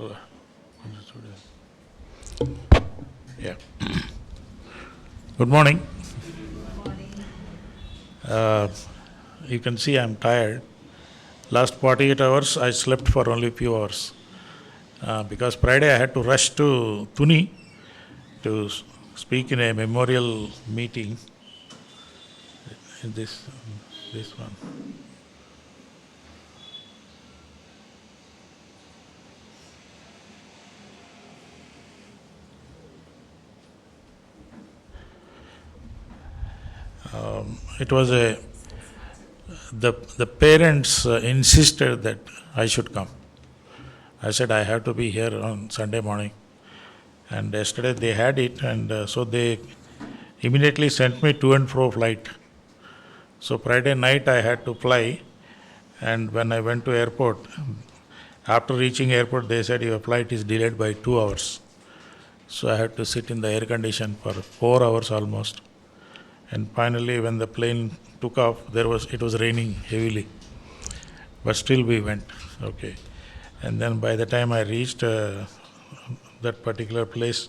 So, yeah. Good morning. Uh, you can see I'm tired. Last 48 hours I slept for only a few hours. Because Friday I had to rush to Tuni to speak in a memorial meeting. In this one. It was the parents insisted that I should come. I said I have to be here on Sunday morning. And yesterday they had it, and so they immediately sent me to and fro flight. So Friday night I had to fly, and when I went to airport, after reaching airport they said your flight is delayed by 2 hours. So I had to sit in the air condition for 4 hours almost. And finally when the plane took off, it was raining heavily. But still we went. Okay. And then by the time I reached that particular place,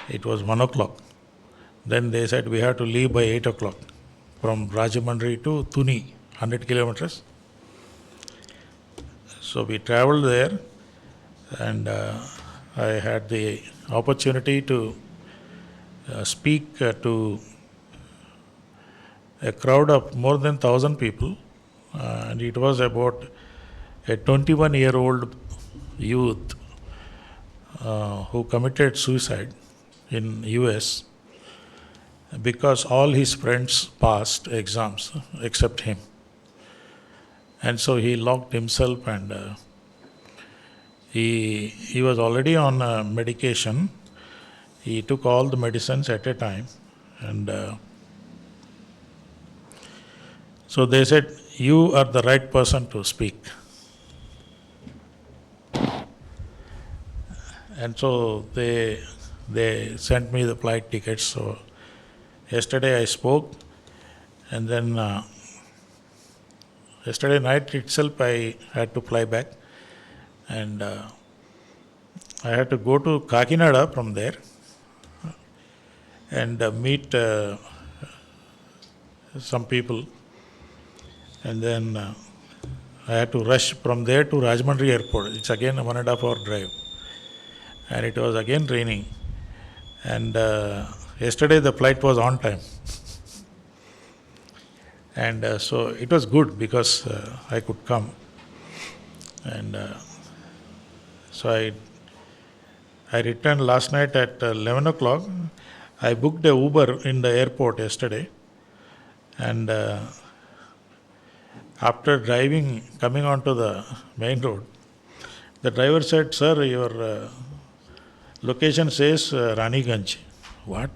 it was 1 o'clock. Then they said we have to leave by 8 o'clock from Rajahmundry to Tuni, 100 kilometers. So we traveled there, and I had the opportunity to speak to a crowd of more than 1,000 people, and it was about a 21-year-old youth who committed suicide in US because all his friends passed exams except him. And so he locked himself, and he was already on medication. He took all the medicines at a time, and so they said, you are the right person to speak. And so they sent me the flight tickets. So yesterday I spoke, and then yesterday night itself I had to fly back, and I had to go to Kakinada from there and meet some people, and then I had to rush from there to Rajahmundry airport. It's again a 1.5 hour drive, and it was again raining, and yesterday the flight was on time. And so it was good because I could come. And so I returned last night at 11 o'clock. I booked a Uber in the airport yesterday. And after driving, coming onto the main road, the driver said, sir, your location says Raniganj. What?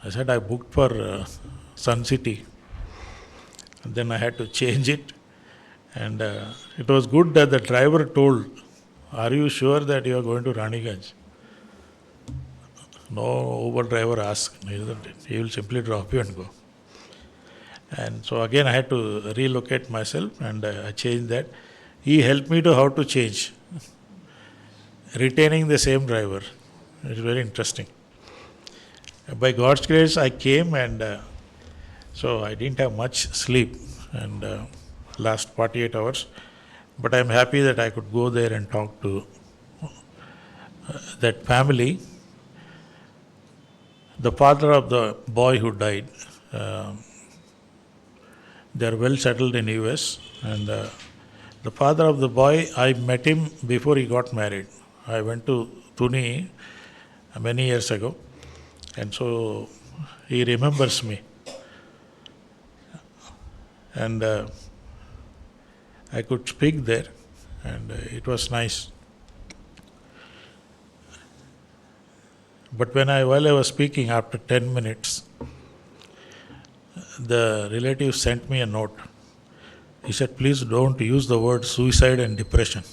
I said, I booked for Sun City. And then I had to change it. And it was good that the driver told, are you sure that you are going to Raniganj? No Uber driver asked, isn't it? He will simply drop you and go. And so again I had to relocate myself, and I changed that. He helped me to how to change, retaining the same driver. It's very interesting. By God's grace I came, and so I didn't have much sleep, and last 48 hours. But I'm happy that I could go there and talk to that family. The father of the boy who died, they are well settled in US, and the father of the boy, I met him before he got married. I went to Tuni many years ago, and so he remembers me. And I could speak there, and it was nice. But while I was speaking, after 10 minutes, the relative sent me a note. He said, please don't use the word suicide and depression.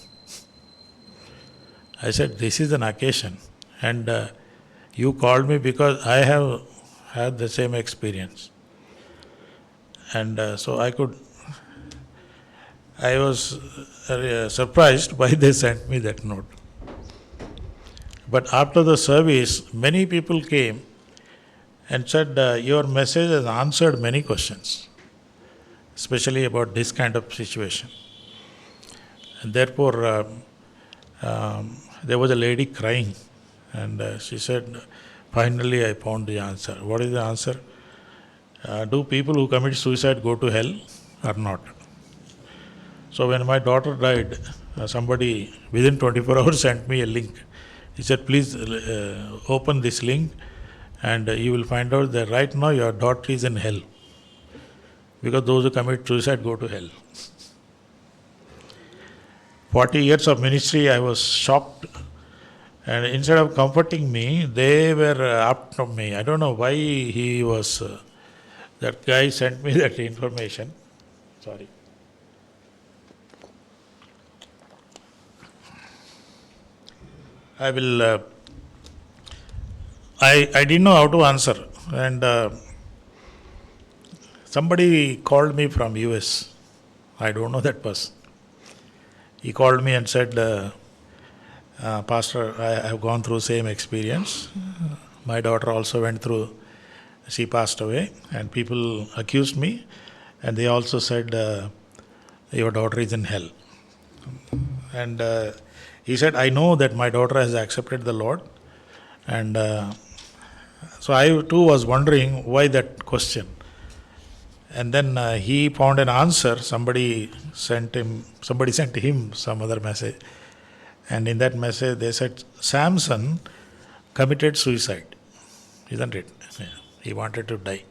I said, this is an occasion, and you called me because I have had the same experience. And so I could I was surprised why they sent me that note. But after the service, many people came and said, your message has answered many questions, especially about this kind of situation. And therefore, there was a lady crying, and she said, finally I found the answer. What is the answer? Do people who commit suicide go to hell or not? So when my daughter died, somebody within 24 hours sent me a link. He said, please open this link and you will find out that right now your daughter is in hell. Because those who commit suicide go to hell. 40 years of ministry, I was shocked. And instead of comforting me, they were up to me. I don't know why he was, that guy sent me that information. Sorry. I will, I didn't know how to answer. And somebody called me from US. I don't know that person. He called me and said, Pastor, I have gone through same experience. My daughter also went through, she passed away, and people accused me, and they also said, your daughter is in hell. And he said, I know that my daughter has accepted the Lord. And so I too was wondering why that question. And then he found an answer. Somebody sent him some other message. And in that message they said, Samson committed suicide. Isn't it? Yeah. He wanted to die.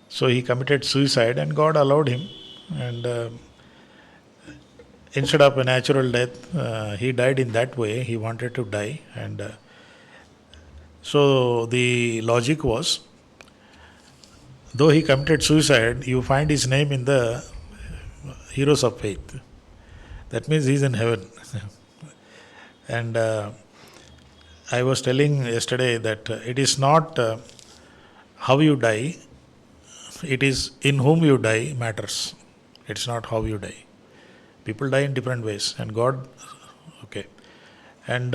So he committed suicide and God allowed him. And instead of a natural death, he died in that way. He wanted to die. And so the logic was, though he committed suicide, you find his name in the heroes of faith. That means he is in heaven. And I was telling yesterday that it is not how you die, it is in whom you die matters. It's not how you die. People die in different ways, and God, okay. And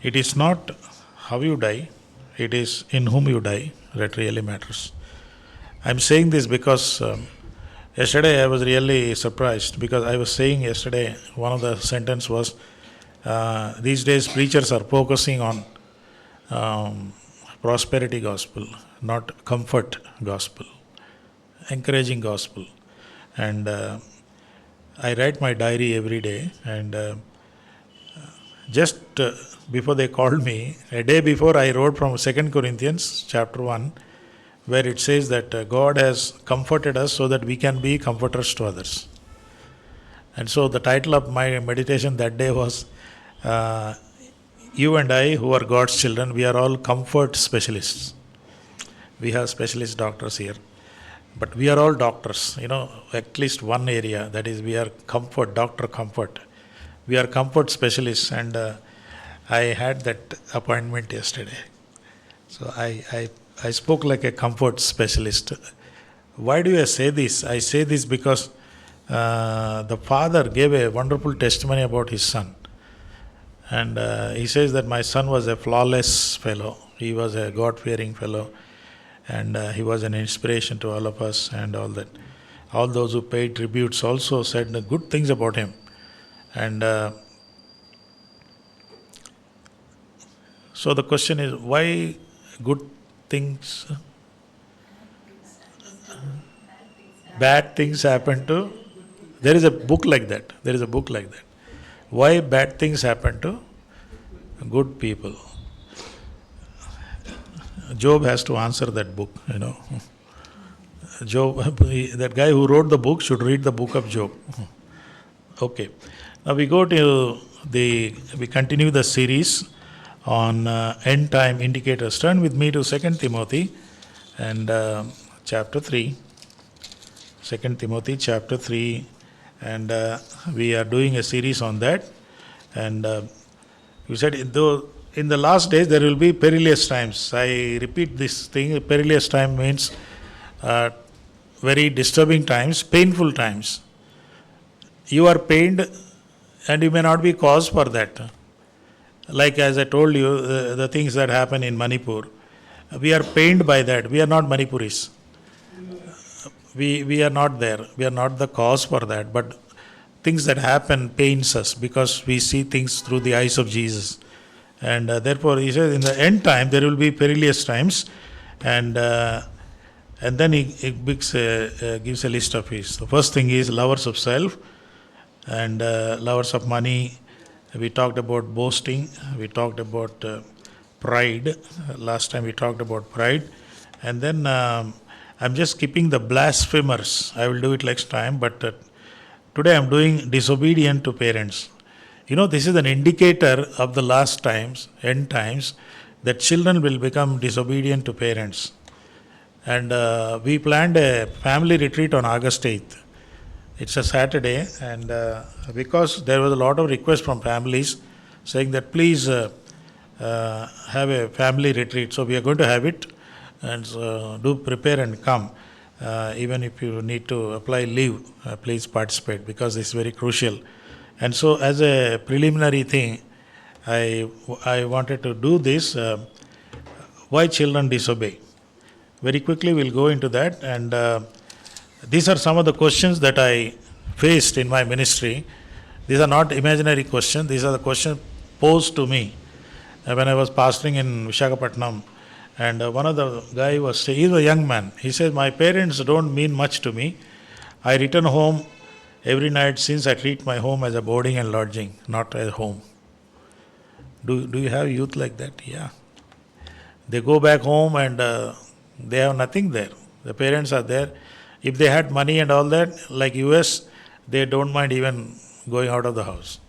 it is not how you die, it is in whom you die that really matters. I'm saying this because yesterday I was really surprised, because I was saying yesterday, one of the sentence was, these days preachers are focusing on prosperity gospel, not comfort gospel, encouraging gospel. And I write my diary every day, and just before they called me, a day before I wrote from 2 Corinthians chapter 1, where it says that God has comforted us so that we can be comforters to others. And so the title of my meditation that day was, you and I, who are God's children, we are all comfort specialists. We have specialist doctors here. But we are all doctors, at least one area, that is we are comfort, doctor comfort. We are comfort specialists, and I had that appointment yesterday. So I spoke like a comfort specialist. Why do I say this? I say this because the father gave a wonderful testimony about his son. And he says that my son was a flawless fellow. He was a God-fearing fellow. And he was an inspiration to all of us and all that. All those who paid tributes also said good things about him. And so the question is, why good things, bad things happen to, there is a book like that. Why bad things happen to good people? Job has to answer that book, Job, that guy who wrote the book should read the book of Job. Okay. Now we continue the series on end time indicators. Turn with me to 2 Timothy and chapter 3. 2 Timothy chapter 3, and we are doing a series on that. And you said, in the last days there will be perilous times. I repeat this thing. Perilous time means very disturbing times, painful times. You are pained and you may not be cause for that. Like as I told you, the things that happen in Manipur, we are pained by that. We are not Manipuris. We are not there. We are not the cause for that. But things that happen pains us because we see things through the eyes of Jesus. And therefore, he says, in the end time, there will be perilous times. And then he gives a list of his. The first thing is lovers of self and lovers of money. We talked about boasting. We talked about pride. Last time we talked about pride. And then I'm just skipping the blasphemers. I will do it next time. But today I'm doing disobedient to parents. This is an indicator of the last times, end times, that children will become disobedient to parents. And we planned a family retreat on August 8th. It's a Saturday, and because there was a lot of requests from families saying that please have a family retreat. So we are going to have it, and do prepare and come. Even if you need to apply leave, please participate because it's very crucial. And so as a preliminary thing, I wanted to do this, why children disobey. Very quickly we'll go into that, and these are some of the questions that I faced in my ministry. These are not imaginary questions, these are the questions posed to me when I was pastoring in Visakhapatnam. And one of the guy was saying, he's a young man, he says, my parents don't mean much to me. I return home every night since I treat my home as a boarding and lodging, not as home. Do you have youth like that? Yeah. They go back home and they have nothing there. The parents are there. If they had money and all that, like US, they don't mind even going out of the house.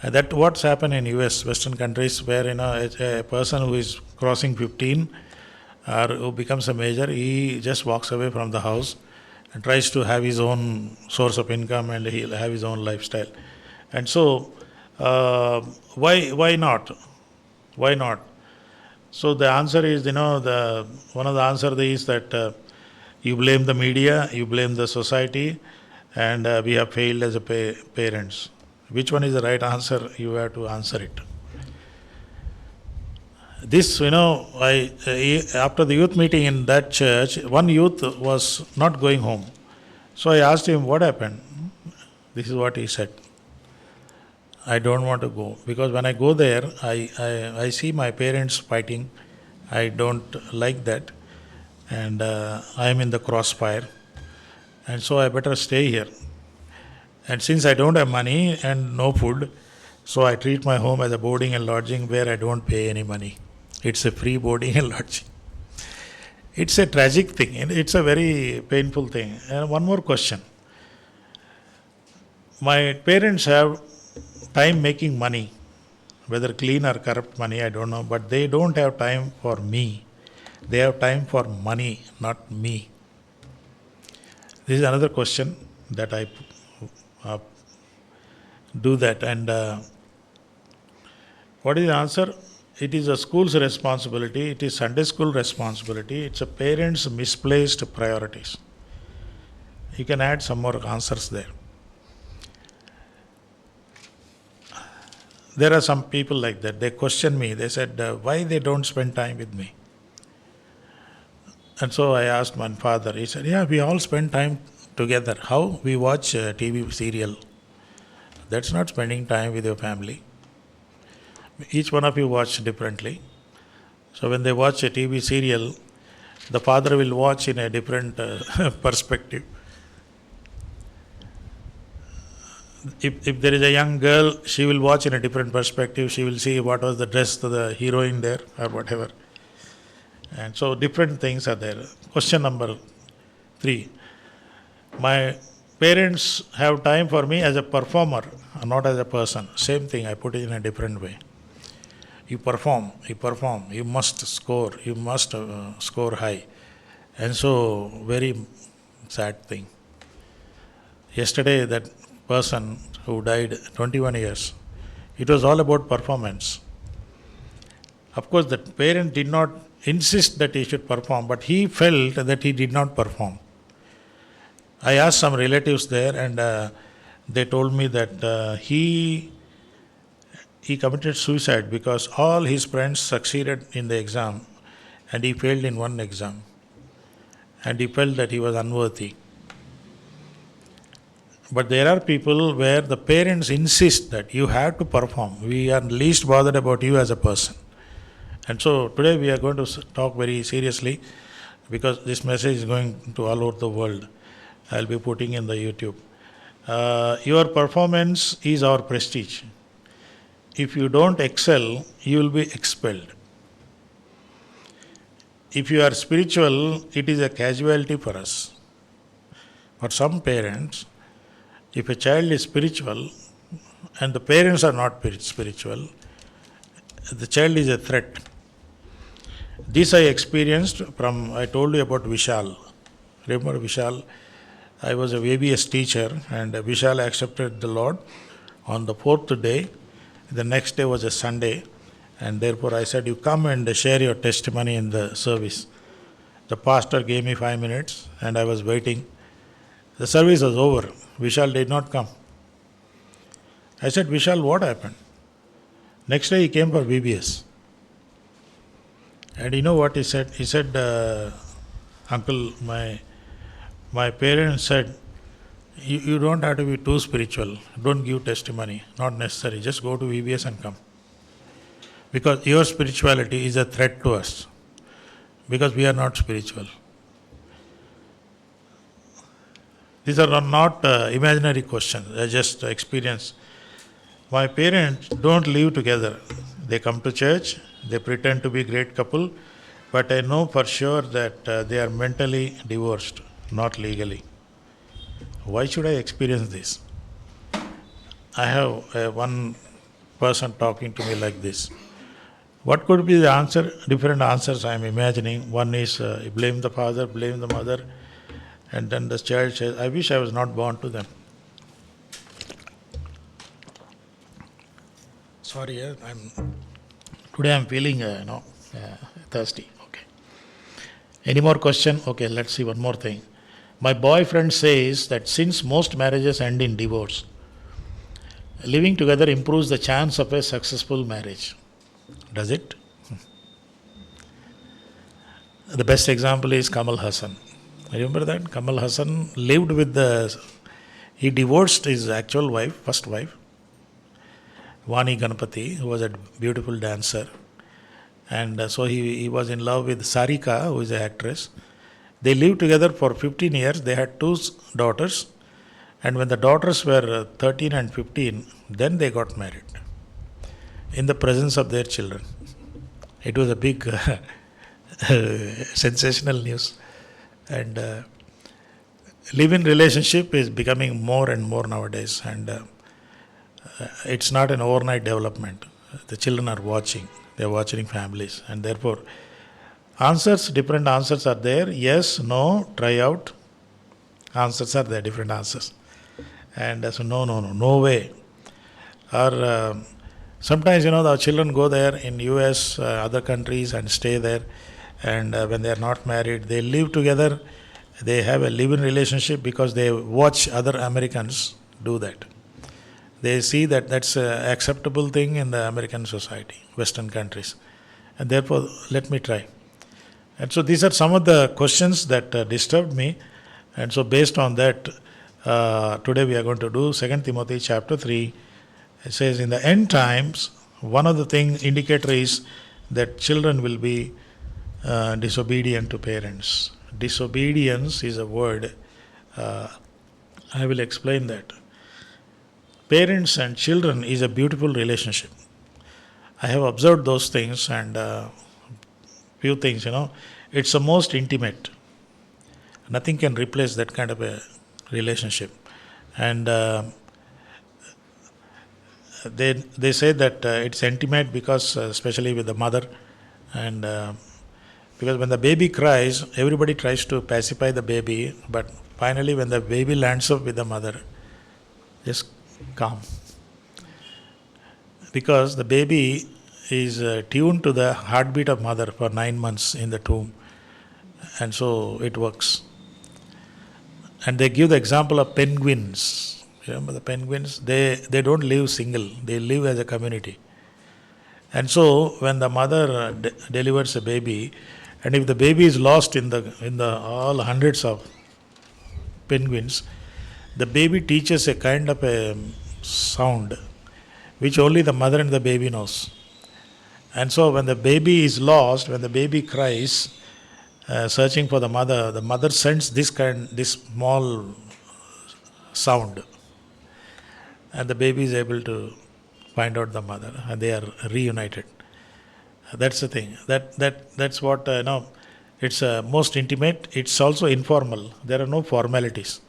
And that's what's happened in US, Western countries, where a person who is crossing 15 or who becomes a major, he just walks away from the house and tries to have his own source of income, and he'll have his own lifestyle. And so, why not? Why not? So the answer is, one of the answers is that you blame the media, you blame the society, and we have failed as a parents. Which one is the right answer? You have to answer it. This, after the youth meeting in that church, one youth was not going home. So I asked him, what happened? This is what he said. I don't want to go, because when I go there, I see my parents fighting. I don't like that. And I am in the crossfire. And so I better stay here. And since I don't have money and no food, so I treat my home as a boarding and lodging where I don't pay any money. It's a free boarding and lodging. It's a tragic thing. It's a very painful thing. And one more question. My parents have time making money, whether clean or corrupt money, I don't know, but they don't have time for me. They have time for money, not me. This is another question that I do that. And what is the answer? It is a school's responsibility. It is Sunday school responsibility. It's a parent's misplaced priorities. You can add some more answers there. There are some people like that. They question me. They said, why they don't spend time with me? And so I asked my father. He said, yeah, we all spend time together. How? We watch TV serial. That's not spending time with your family. Each one of you watch differently. So when they watch a TV serial, the father will watch in a different perspective. If there is a young girl, she will watch in a different perspective. She will see what was the dress of the heroine there or whatever. And so different things are there. Question number 3. My parents have time for me as a performer, not as a person. Same thing, I put it in a different way. You perform, you must score, score high. And so, very sad thing. Yesterday, that person who died 21 years, it was all about performance. Of course, the parent did not insist that he should perform, but he felt that he did not perform. I asked some relatives there, and they told me that he committed suicide because all his friends succeeded in the exam, and he failed in one exam, and he felt that he was unworthy. But there are people where the parents insist that you have to perform. We are least bothered about you as a person. And so today we are going to talk very seriously, because this message is going to all over the world. I'll be putting in the YouTube. Your performance is our prestige. If you don't excel, you will be expelled. If you are spiritual, it is a casualty for us. For some parents, if a child is spiritual and the parents are not spiritual, the child is a threat. This I experienced from, I told you about Vishal. Remember Vishal? I was a VBS teacher, and Vishal accepted the Lord on the fourth day. The next day was a Sunday, and therefore I said, you come and share your testimony in the service. The pastor gave me 5 minutes, and I was waiting. The service was over. Vishal did not come. I said, Vishal, what happened? Next day he came for VBS. And you know what he said? He said, Uncle, my parents said, you don't have to be too spiritual. Don't give testimony. Not necessary. Just go to VBS and come. Because your spirituality is a threat to us. Because we are not spiritual. These are not imaginary questions. They are just experience. My parents don't live together. They come to church. They pretend to be a great couple. But I know for sure that they are mentally divorced, not legally. Why should I experience this? I have one person talking to me like this. What could be the answer? Different answers I am imagining. One is blame the father, blame the mother, and then the child says, I wish I was not born to them. Sorry, today I'm feeling thirsty. Okay. Any more question? Okay, let's see one more thing. My boyfriend says that since most marriages end in divorce, living together improves the chance of a successful marriage. Does it? The best example is Kamal Hassan. Remember that? Kamal Hassan lived with he divorced his actual wife, first wife, Vani Ganapati, who was a beautiful dancer. And so he was in love with Sarika, who is an actress. They lived together for 15 years. They had two daughters. And when the daughters were 13 and 15, then they got married in the presence of their children. It was a big sensational news. And live-in relationship is becoming more and more nowadays. And it's not an overnight development. The children are watching. They are watching families. And therefore, different answers are there. Yes, no, try out. Answers are there, different answers. And so no way. Or sometimes, the children go there in US, other countries, and stay there. And when they are not married, they live together. They have a live-in relationship because they watch other Americans do that. They see that that's an acceptable thing in the American society, Western countries. And therefore, let me try. And so these are some of the questions that disturbed me. And so based on that, today we are going to do 2 Timothy chapter 3. It says, in the end times, one of the indicator is that children will be disobedient to parents. Disobedience is a word. I will explain that. Parents and children is a beautiful relationship. I have observed those things, and few things, it's the most intimate. Nothing can replace that kind of a relationship. And they say that it's intimate because, especially with the mother, and because when the baby cries, everybody tries to pacify the baby, but finally when the baby lands up with the mother, just calm. Because the baby is tuned to the heartbeat of mother for 9 months in the tomb, and so it works. And they give the example of penguins. Remember the penguins? They don't live single. They live as a community. And so when the mother delivers a baby, and if the baby is lost in the all hundreds of penguins, the baby teaches a kind of a sound which only the mother and the baby knows. And so when the baby is lost, when the baby cries, searching for the mother sends this small sound, and the baby is able to find out the mother, and they are reunited. That's the thing. That's what It's most intimate. It's also informal. There are no formalities.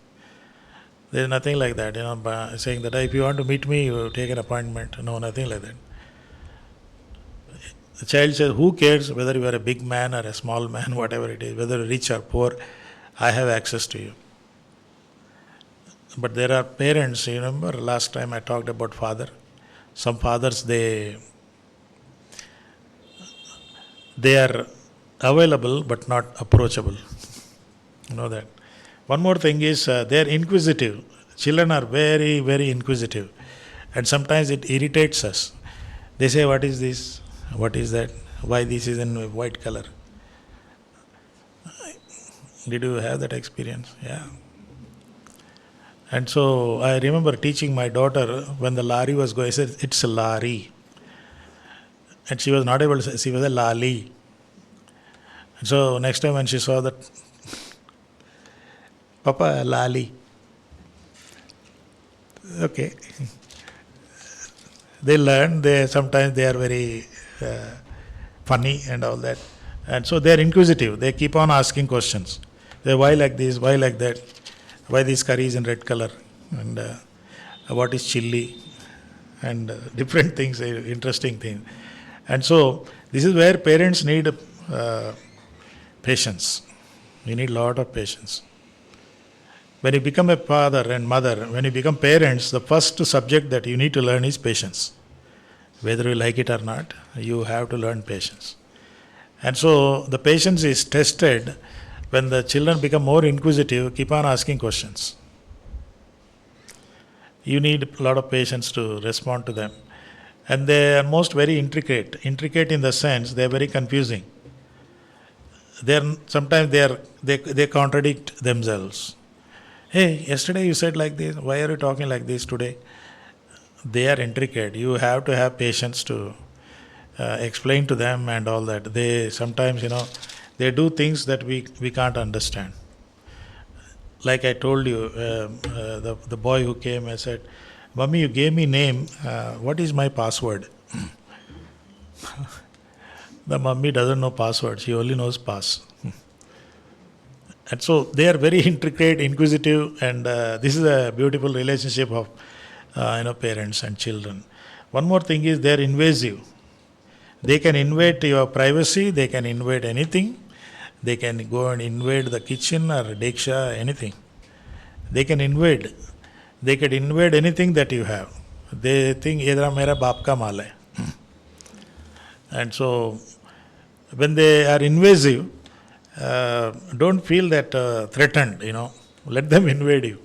There is nothing like that. By saying that if you want to meet me, you take an appointment. No, nothing like that. The child says, "Who cares whether you are a big man or a small man, whatever it is, whether rich or poor, I have access to you." But there are parents. You remember last time I talked about father. Some fathers they are available but not approachable. You know that. One more thing is they are inquisitive. Children are very, very inquisitive. And sometimes it irritates us. They say, "What is this? What is that? Why this is in white color?" Did you have that experience? Yeah. And so I remember teaching my daughter when the lari was going, I said, "It's a lari." And she was not able to say, she was a lali. And so next time when she saw that, "Papa, lali." Okay. They learn, sometimes they are very funny and all that. And so they are inquisitive. They keep on asking questions. They, "Why like this? Why like that? Why this curry is in red color? And what is chili?" And different things, interesting things. And so this is where parents need patience. We need a lot of patience. When you become a father and mother, when you become parents, the first subject that you need to learn is patience. Whether you like it or not, you have to learn patience. And so the patience is tested when the children become more inquisitive, keep on asking questions. You need a lot of patience to respond to them. And they are most very intricate. Intricate in the sense they are very confusing. Sometimes they contradict themselves. "Hey, yesterday you said like this. Why are you talking like this today?" They are intricate. You have to have patience to explain to them and all that. They sometimes, they do things that we can't understand. Like I told you, the boy who came, I said, "Mummy, you gave me name. What is my password?" The mummy doesn't know password. She only knows pass. And so they are very intricate, inquisitive, and this is a beautiful relationship of parents and children. One more thing is they are invasive. They can invade your privacy. They can invade anything. They can go and invade the kitchen or deksha, anything. They can invade. They can invade anything that you have. They think, "Edra mera baap ka maal hai." And so when they are invasive, don't feel that threatened, Let them invade you.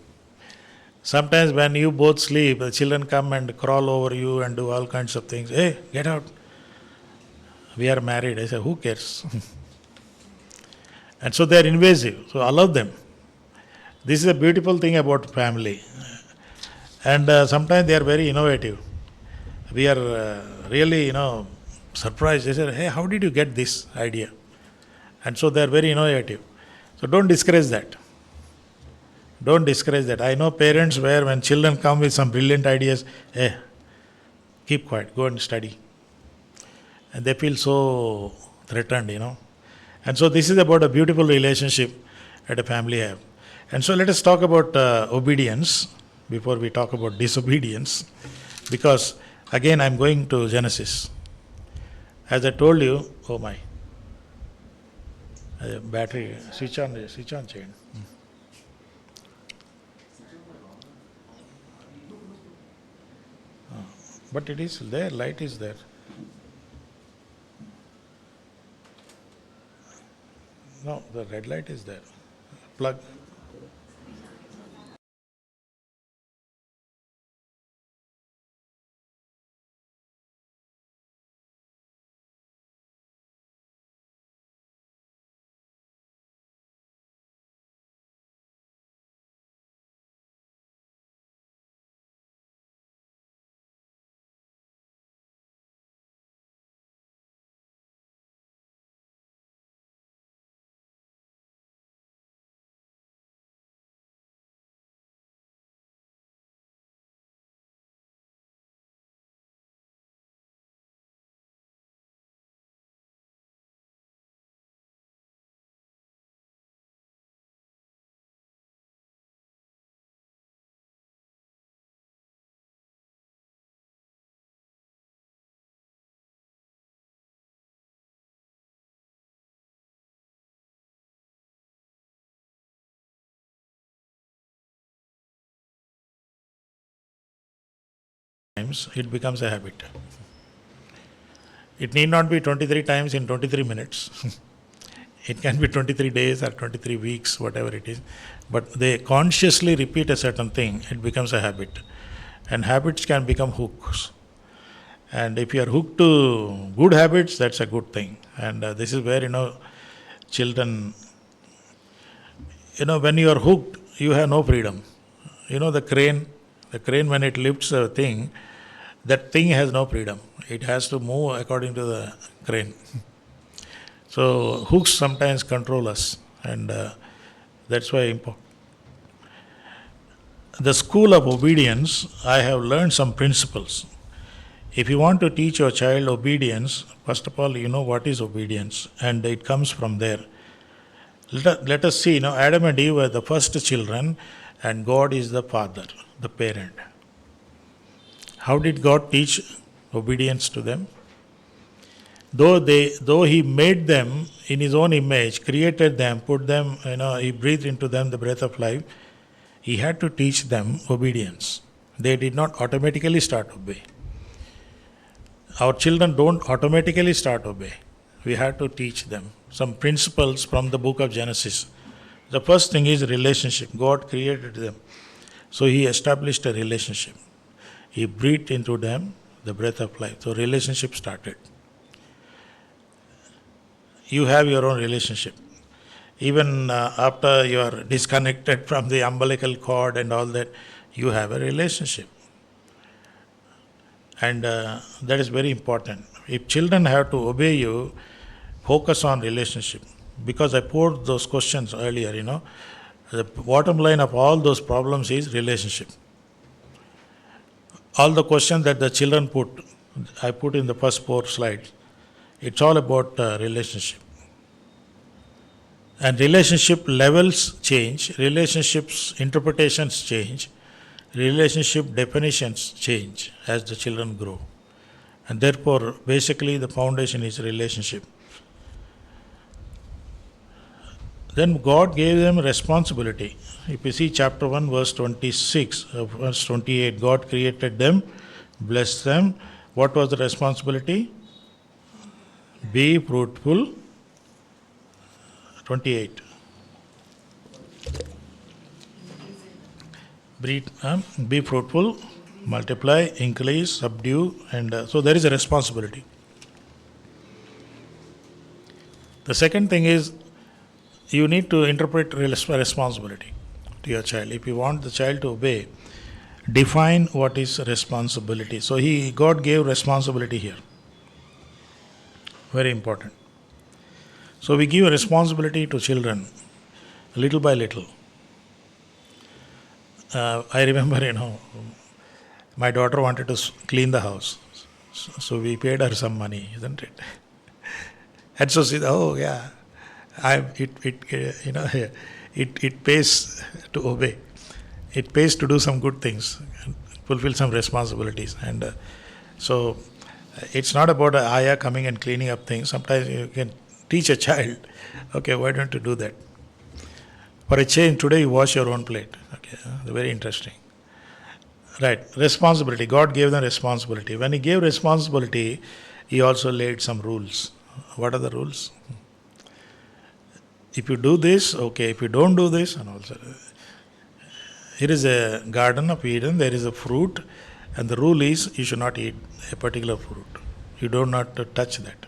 Sometimes when you both sleep, the children come and crawl over you and do all kinds of things. "Hey, get out. We are married." I say, "Who cares?" And so they are invasive. So allow them. This is a beautiful thing about family. And sometimes they are very innovative. We are really, surprised. They say, "Hey, how did you get this idea?" And so they are very innovative. So don't discourage that. Don't discourage that. I know parents where when children come with some brilliant ideas, "Hey, keep quiet, go and study." And they feel so threatened, And so this is about a beautiful relationship that a family have. And so let us talk about obedience before we talk about disobedience. Because again, I'm going to Genesis. As I told you, oh my, battery, switch on chain. But it is there, light is there. No, the red light is there. Plug. times, it becomes a habit. It need not be 23 times in 23 minutes. It can be 23 days or 23 weeks, whatever it is. But they consciously repeat a certain thing, it becomes a habit. And habits can become hooks. And if you are hooked to good habits, that's a good thing. And this is where, children, when you are hooked, you have no freedom. The crane when it lifts a thing, that thing has no freedom. It has to move according to the crane. So hooks sometimes control us, and that's why important. The school of obedience, I have learned some principles. If you want to teach your child obedience, first of all, you know what is obedience, and it comes from there. Let us see, Adam and Eve were the first children, and God is the father, the parent. How did God teach obedience to them? Though He made them in His own image, created them, put them, He breathed into them the breath of life, He had to teach them obedience. They did not automatically start obey. Our children don't automatically start obey. We have to teach them some principles from the book of Genesis. The first thing is relationship. God created them. So He established a relationship. He breathed into them the breath of life. So relationship started. You have your own relationship. Even after you are disconnected from the umbilical cord and all that, you have a relationship. And that is very important. If children have to obey you, focus on relationship. Because I posed those questions earlier, the bottom line of all those problems is relationship. All the questions that the children I put in the first 4 slides. It's all about relationship. And relationship levels change, relationships interpretations change, relationship definitions change as the children grow. And therefore, basically the foundation is relationship. Then God gave them responsibility. If you see chapter 1, verse 26, verse 28, God created them, blessed them. What was the responsibility? Be fruitful. 28. Be fruitful, multiply, increase, subdue, and so there is a responsibility. The second thing is you need to interpret responsibility to your child. If you want the child to obey, define what is responsibility. So God gave responsibility here. Very important. So we give responsibility to children, little by little. I remember, my daughter wanted to clean the house. So we paid her some money, isn't it? And so she said, oh yeah, it pays to obey. It pays to do some good things, fulfill some responsibilities. And so it's not about an ayah coming and cleaning up things. Sometimes you can teach a child, okay, why don't you do that? For a change, today you wash your own plate. Okay, very interesting. Right, responsibility. God gave them responsibility. When He gave responsibility, He also laid some rules. What are the rules? If you do this, okay. If you don't do this, and also, here is a garden of Eden. There is a fruit, and the rule is you should not eat a particular fruit. You do not touch that.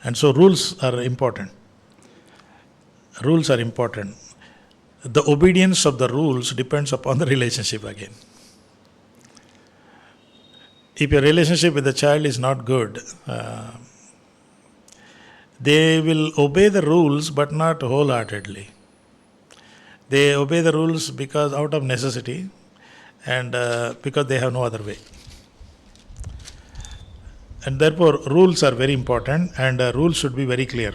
And so rules are important. Rules are important. The obedience of the rules depends upon the relationship again. If your relationship with the child is not good, they will obey the rules but not wholeheartedly. They obey the rules because out of necessity and because they have no other way. And therefore, rules are very important, and rules should be very clear.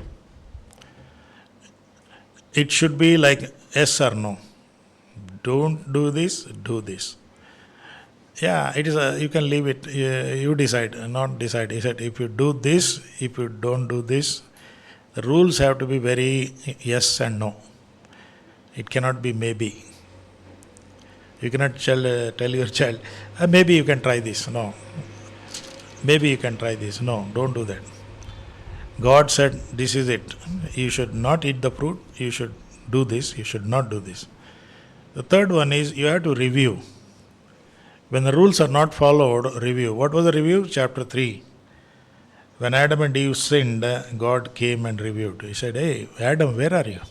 It should be like yes or no. Don't do this, do this. Yeah, it is. You can leave it. You decide, not decide. He said, if you do this, if you don't do this, the rules have to be very yes and no. It cannot be maybe. You cannot tell your child, maybe you can try this. No. Maybe you can try this. No, don't do that. God said, this is it. You should not eat the fruit. You should do this. You should not do this. The third one is you have to review. When the rules are not followed, review. What was the review? Chapter 3. When Adam and Eve sinned, God came and reviewed. He said, hey, Adam, where are you?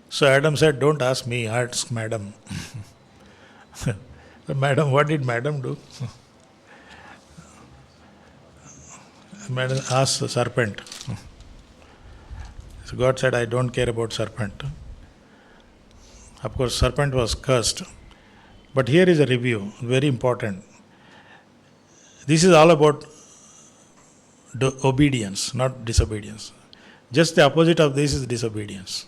So Adam said, don't ask me, ask Madam. Madam, what did Madam do? Madam asked the serpent. So God said, I don't care about serpent. Of course, serpent was cursed. But here is a review, very important. This is all about obedience, not disobedience. Just the opposite of this is disobedience.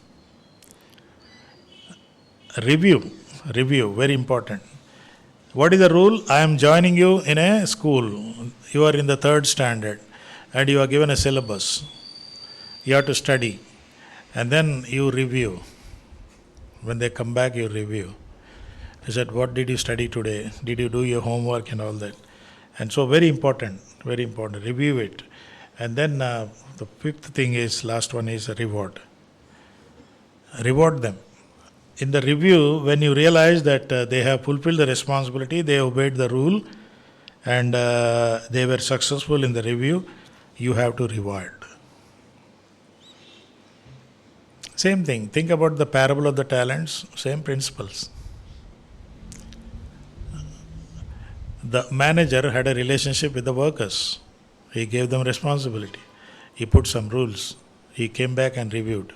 Review, very important. What is the rule? I am joining you in a school. You are in the 3rd standard and you are given a syllabus. You have to study and then you review. When they come back, you review. He said, what did you study today? Did you do your homework and all that? And so very important, review it. And then the 5th thing is, last one is reward. Reward them. In the review, when you realize that they have fulfilled the responsibility, they obeyed the rule, and they were successful in the review, you have to reward. Same thing. Think about the parable of the talents, same principles. The manager had a relationship with the workers. He gave them responsibility. He put some rules. He came back and reviewed.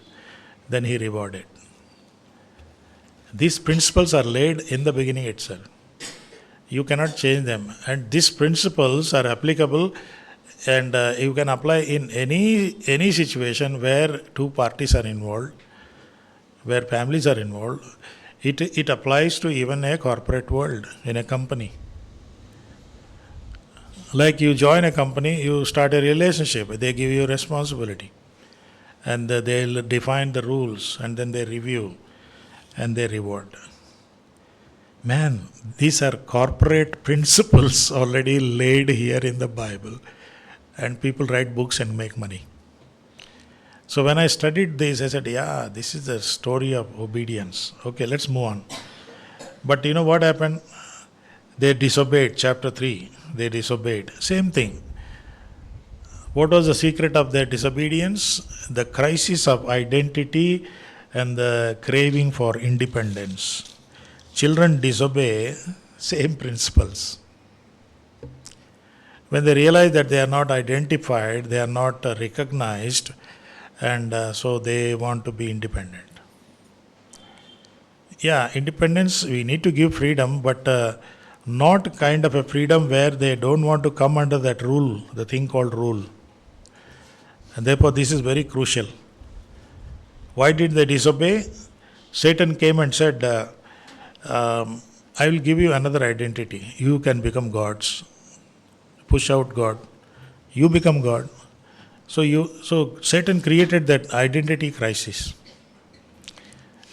Then he rewarded. These principles are laid in the beginning itself. You cannot change them. And these principles are applicable, and you can apply in any situation where 2 parties are involved, where families are involved. It applies to even a corporate world, in a company. Like you join a company, you start a relationship, they give you responsibility. And they'll define the rules, and then they review, and they reward. Man, these are corporate principles already laid here in the Bible. And people write books and make money. So when I studied this, I said, yeah, this is the story of obedience. Okay, let's move on. But you know what happened? They disobeyed, chapter 3. They disobeyed. Same thing. What was the secret of their disobedience? The crisis of identity and the craving for independence. Children disobey, same principles. When they realize that they are not identified, they are not recognized, and so they want to be independent. Yeah, independence, we need to give freedom, but not kind of a freedom where they don't want to come under that rule, the thing called rule. And therefore this is very crucial. Why did they disobey? Satan came and said, I will give you another identity. You can become gods. Push out God. You become God. So Satan created that identity crisis.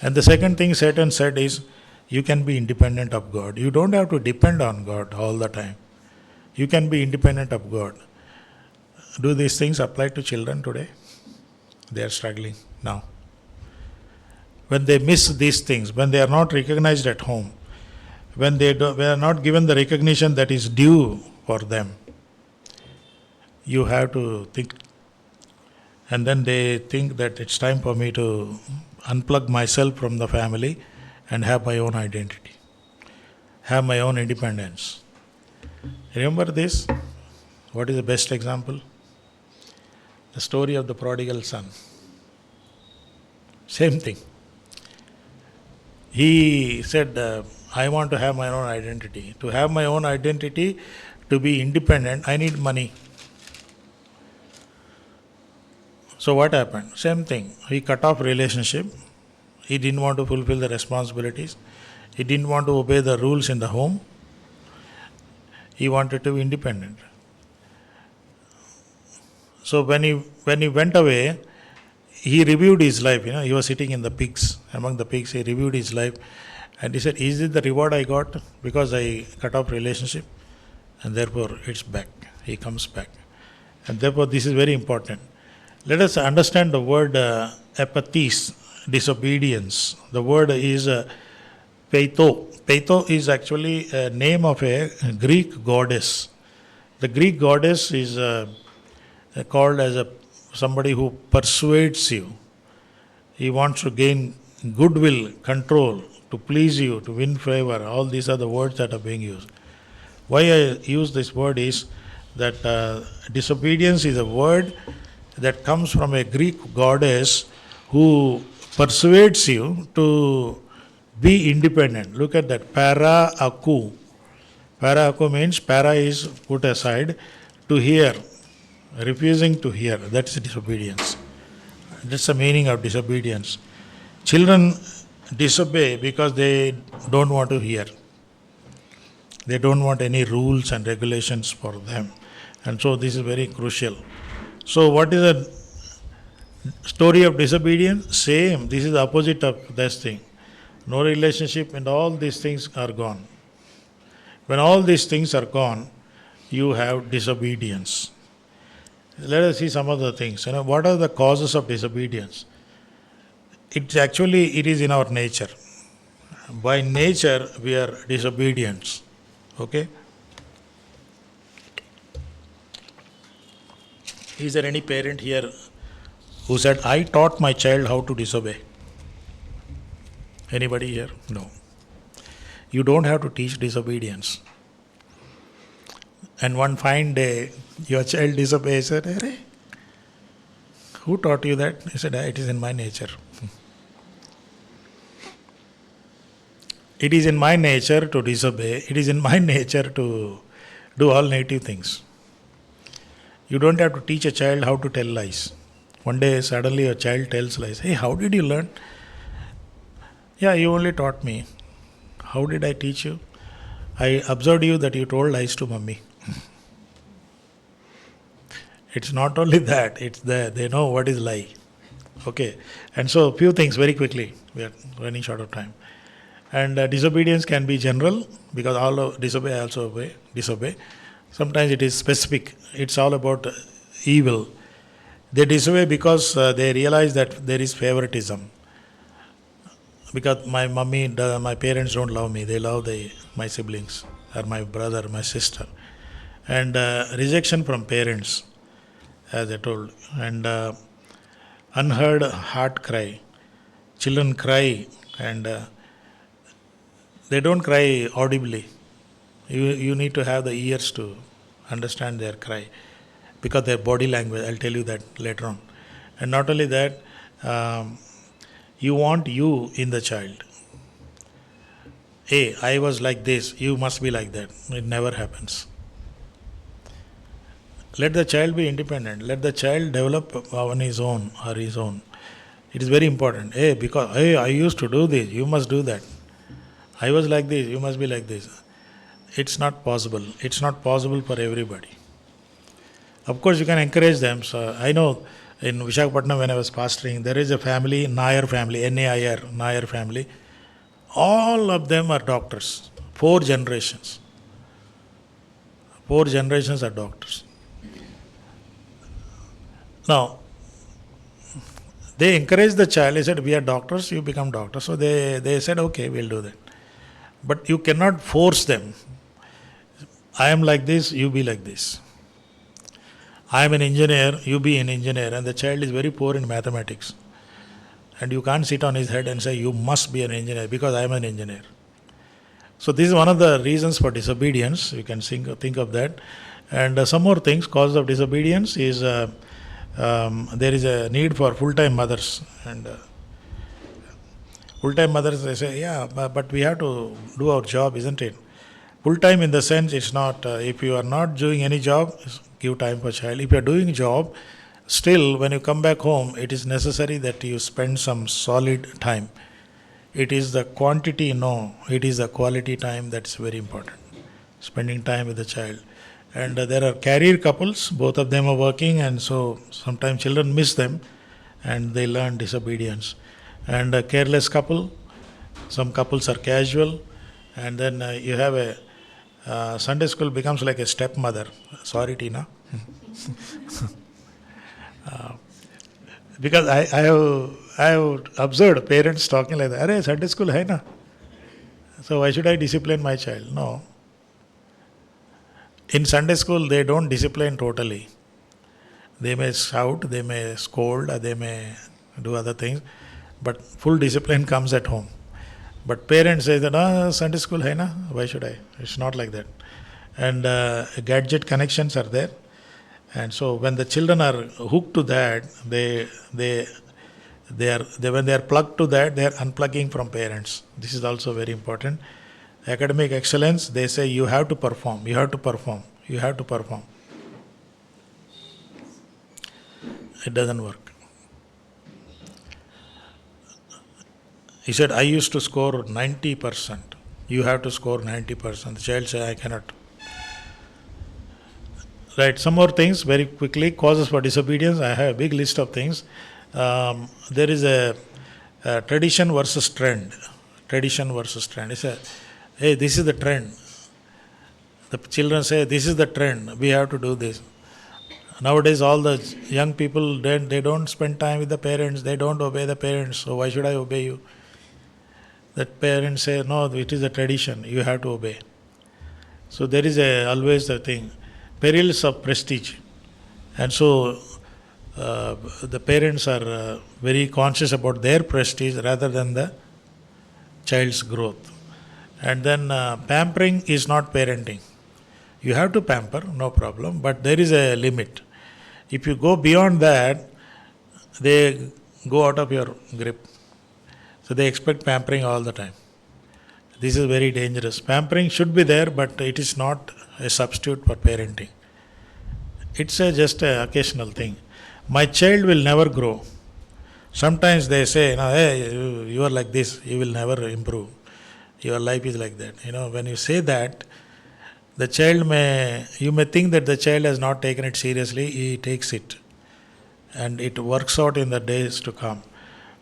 And the second thing Satan said is, you can be independent of God. You don't have to depend on God all the time. You can be independent of God. Do these things apply to children today? They are struggling now. When they miss these things, when they are not recognized at home, when they are not given the recognition that is due for them, you have to think. And then they think that it's time for me to unplug myself from the family and have my own identity, have my own independence. Remember this? What is the best example? The story of the prodigal son. Same thing. He said, I want to have my own identity. To have my own identity, to be independent, I need money. So what happened? Same thing. He cut off relationship. He didn't want to fulfill the responsibilities. He didn't want to obey the rules in the home. He wanted to be independent. So when he went away, he reviewed his life. He was sitting in the pigs, among the pigs. He reviewed his life, And he said, is it the reward I got because I cut off relationship? And therefore it's back. He comes back. And therefore this is very important. Let us understand the word apathis, disobedience. The word is peito. Peito is actually a name of a Greek goddess. The Greek goddess is called as somebody who persuades you. He wants to gain goodwill, control, to please you, to win favor. All these are the words that are being used. Why I use this word is that disobedience is a word that comes from a Greek goddess who persuades you to be independent. Look at that, para aku. Para aku means para is put aside, to hear, refusing to hear. That's disobedience. That's the meaning of disobedience. Children disobey because they don't want to hear. They don't want any rules and regulations for them. And so this is very crucial. So what is the story of disobedience? Same. This is the opposite of this thing. No relationship and all these things are gone. When all these things are gone, you have disobedience. Let us see some of the things. What are the causes of disobedience? It is in our nature. By nature, we are disobedient. Okay? Is there any parent here who said, I taught my child how to disobey? Anybody here? No. You don't have to teach disobedience. And one fine day, your child disobeys. Said, "Arey, who taught you that?" He said, it is in my nature. It is in my nature to disobey. It is in my nature to do all negative things. You don't have to teach a child how to tell lies. One day, suddenly a child tells lies. Hey, how did you learn? Yeah, you only taught me. How did I teach you? I observed you that you told lies to mummy. It's not only that, it's they know what is lie. Okay. And so, a few things very quickly. We are running short of time. And disobedience can be general, because all of disobey, I also disobey. Sometimes it is specific. It's all about evil. They disobey because they realize that there is favoritism. Because my parents don't love me. They love my siblings, or my brother, my sister. And rejection from parents, as I told. And unheard heart cry. Children cry, and they don't cry audibly. You need to have the ears to understand their cry, because their body language, I'll tell you that later on. And not only that, you want you in the child. Hey, I was like this, you must be like that. It never happens. Let the child be independent. Let the child develop on his own or his own. It is very important. Hey, I used to do this, you must do that. I was like this, you must be like this. It's not possible. It's not possible for everybody. Of course, you can encourage them. So I know in Visakhapatnam, when I was pastoring, there is a family, Nair family, N-A-I-R, Nair family. All of them are doctors. 4 generations. 4 generations are doctors. Now, they encouraged the child. They said, we are doctors, you become doctors. So they said, okay, we'll do that. But you cannot force them. I am like this, you be like this. I am an engineer, you be an engineer. And the child is very poor in mathematics. And you can't sit on his head and say, you must be an engineer because I am an engineer. So this is one of the reasons for disobedience. You can think of that. And some more things, cause of disobedience is there is a need for full-time mothers. And full-time mothers, they say, yeah, but we have to do our job, isn't it? Full-time in the sense, it's not, if you are not doing any job, give time for child. If you are doing job, still when you come back home, it is necessary that you spend some solid time. It is the quantity, no, it is the quality time that's very important. Spending time with the child. And there are career couples, both of them are working, and so sometimes children miss them and they learn disobedience. And a careless couple, Some couples are casual, and then you have a Sunday school becomes like a stepmother. Sorry, Tina. Because I have observed parents talking like that. Arey, Sunday school hai na? So why should I discipline my child? No. In Sunday school, they don't discipline totally. They may shout, they may scold, or they may do other things, but full discipline comes at home. But parents say that, Sunday school hai na? Why should I? It's not like that. And gadget connections are there. And so when the children are hooked to that, when they are plugged to that, they are unplugging from parents. This is also very important. Academic excellence, they say you have to perform, you have to perform, you have to perform. It doesn't work. He said, I used to score 90%. You have to score 90%. The child said, I cannot. Right, some more things very quickly. Causes for disobedience. I have a big list of things. There is a tradition versus trend. Tradition versus trend. It's hey, this is the trend. The children say, this is the trend. We have to do this. Nowadays, all the young people, they don't spend time with the parents. They don't obey the parents. So why should I obey you? The parents say, no, it is a tradition. You have to obey. So there is always the thing. Perils of prestige. And so the parents are very conscious about their prestige rather than the child's growth. And then pampering is not parenting. You have to pamper, no problem, but there is a limit. If you go beyond that, they go out of your grip. So they expect pampering all the time. This is very dangerous. Pampering should be there, but it is not a substitute for parenting. It's just an occasional thing. My child will never grow. Sometimes they say, hey, you are like this, you will never improve. Your life is like that. When you say that, you may think that the child has not taken it seriously, he takes it. And it works out in the days to come.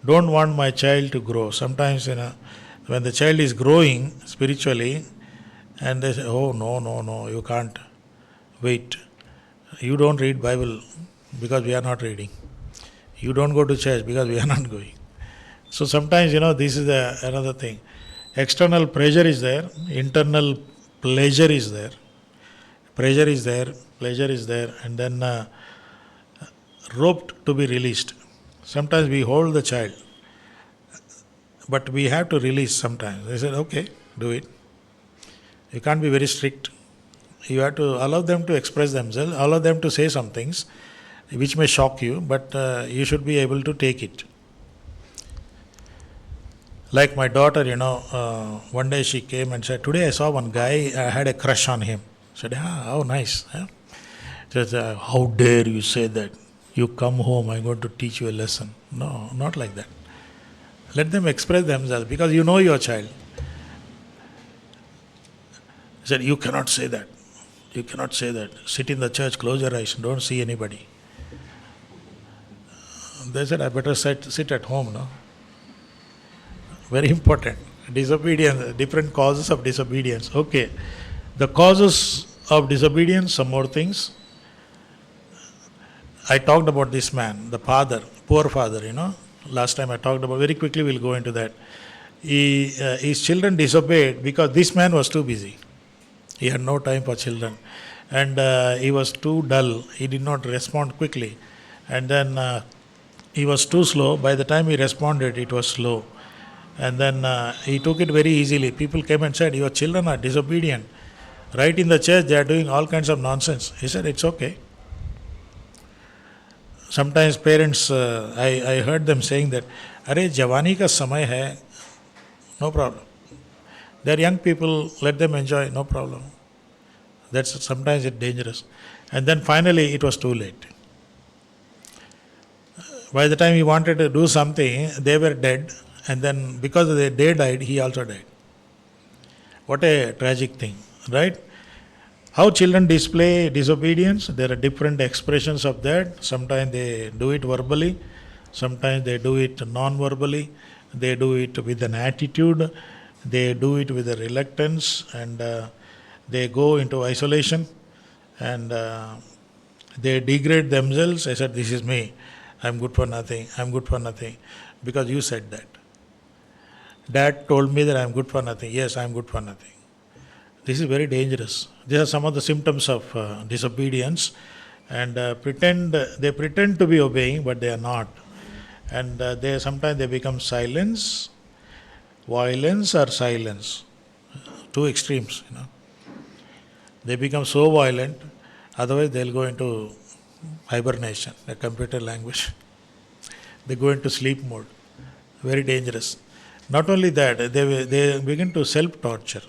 Don't want my child to grow. Sometimes, when the child is growing spiritually, and they say, oh, no, you can't. Wait. You don't read Bible because we are not reading. You don't go to church because we are not going. So sometimes, this is another thing. External pressure is there. Internal pleasure is there. Pressure is there. Pleasure is there. And then roped to be released. Sometimes we hold the child. But we have to release sometimes. They said, okay, do it. You can't be very strict. You have to allow them to express themselves, allow them to say some things which may shock you, but you should be able to take it. Like my daughter, one day she came and said, today I saw one guy, I had a crush on him. I said, how nice. She said, how dare you say that? You come home, I'm going to teach you a lesson. No, not like that. Let them express themselves because you know your child. He said, you cannot say that. You cannot say that. Sit in the church, close your eyes, don't see anybody. They said, I better sit at home, no? Very important. Disobedience, different causes of disobedience. Okay. The causes of disobedience, some more things. I talked about this man, the father, poor father, Last time I talked about, very quickly we'll go into that. His children disobeyed because this man was too busy. He had no time for children. And he was too dull. He did not respond quickly. And then he was too slow. By the time he responded, it was slow. And then he took it very easily. People came and said, your children are disobedient. Right in the church, they are doing all kinds of nonsense. He said, it's okay. Sometimes parents, I heard them saying that, Arey, Javani ka samay hai, no problem. They're young people, let them enjoy, no problem. That's sometimes it's dangerous. And then finally it was too late. By the time he wanted to do something, they were dead. And then because they died, he also died. What a tragic thing, right? How children display disobedience, there are different expressions of that. Sometimes they do it verbally, sometimes they do it non-verbally, They do it with an attitude. They do it with a reluctance, and they go into isolation, and they degrade themselves. I said, "This is me. I'm good for nothing. I'm good for nothing," because you said that. Dad told me that I'm good for nothing. Yes, I'm good for nothing. This is very dangerous. These are some of the symptoms of disobedience, and they pretend to be obeying, but they are not. And they sometimes they become silence, violence, or silence. Two extremes. They become so violent. Otherwise, they'll go into hibernation, a computer language. They go into sleep mode. Very dangerous. Not only that, they begin to self-torture.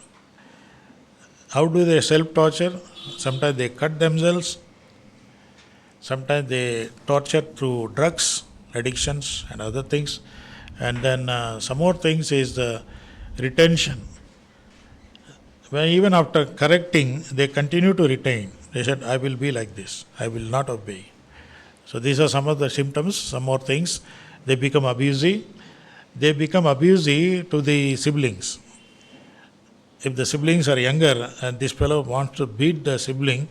How do they self-torture? Sometimes they cut themselves. Sometimes they torture through drugs, addictions, and other things. And then some more things is the retention. When even after correcting, they continue to retain. They said, "I will be like this. I will not obey." So these are some of the symptoms. Some more things. They become abusive. They become abusive to the siblings. If the siblings are younger and this fellow wants to beat the sibling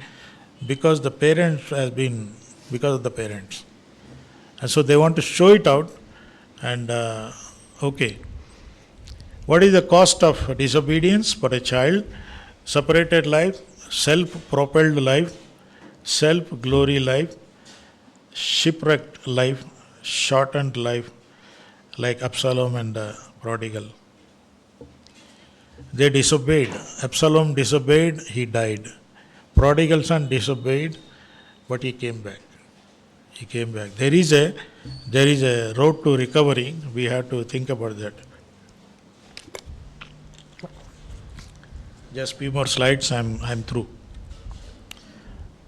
because the parents has been, because of the parents. And so they want to show it out, and okay. What is the cost of disobedience for a child? Separated life, self-propelled life, self-glory life, shipwrecked life, shortened life, like Absalom and prodigal. They disobeyed. Absalom disobeyed, he died. Prodigal son disobeyed, but he came back. He came back. There is a road to recovery. We have to think about that. Just few more slides. I'm through.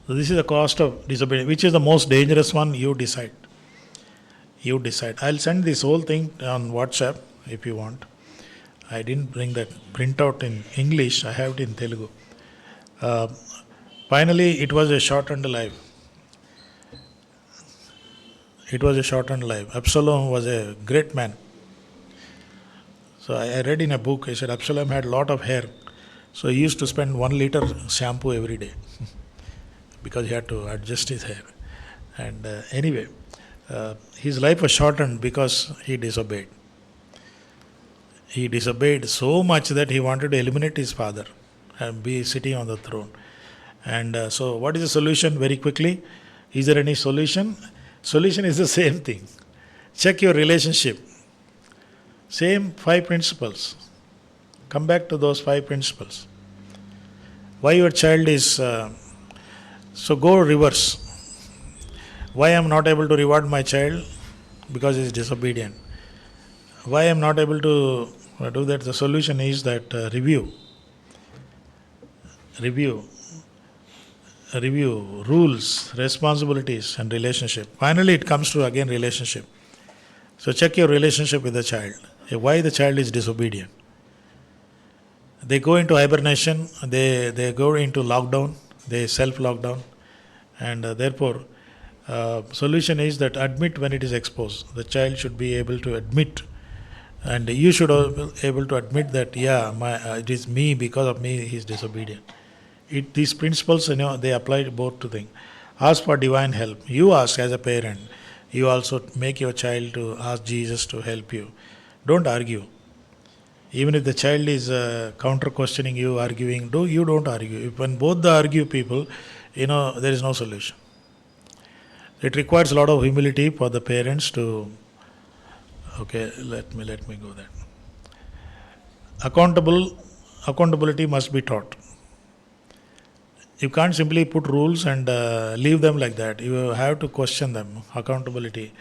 So this is the cost of disobedience. Which is the most dangerous one? You decide. You decide. I'll send this whole thing on WhatsApp if you want. I didn't bring that printout in English. I have it in Telugu. Finally, it was a shortened life. It was a shortened life. Absalom was a great man. So I read in a book, I said Absalom had a lot of hair. So he used to spend 1 liter shampoo every day because he had to adjust his hair. And anyway, his life was shortened because he disobeyed. He disobeyed so much that he wanted to eliminate his father and be sitting on the throne. And so what is the solution? Very quickly, is there any solution? Solution is the same thing. Check your relationship. Same 5 principles. Come back to those 5 principles. Why your child is... so go reverse. Why I am not able to reward my child? Because he is disobedient. Why I am not able to do that? The solution is that review rules, responsibilities, and relationship. Finally, it comes to again relationship. So check your relationship with the child. Why the child is disobedient? They go into hibernation, they go into lockdown, they self-lockdown, and therefore, solution is that admit when it is exposed. The child should be able to admit, and you should be able to admit that, it is me, because of me he is disobedient. These principles, they apply both to things. Ask for divine help. You ask as a parent. You also make your child to ask Jesus to help you. Don't argue. Even if the child is counter-questioning you, arguing, you don't argue. When both the argue people, there is no solution. It requires a lot of humility for the parents to... Okay, let me go there. Accountability must be taught. You can't simply put rules and leave them like that. You have to question them, accountability.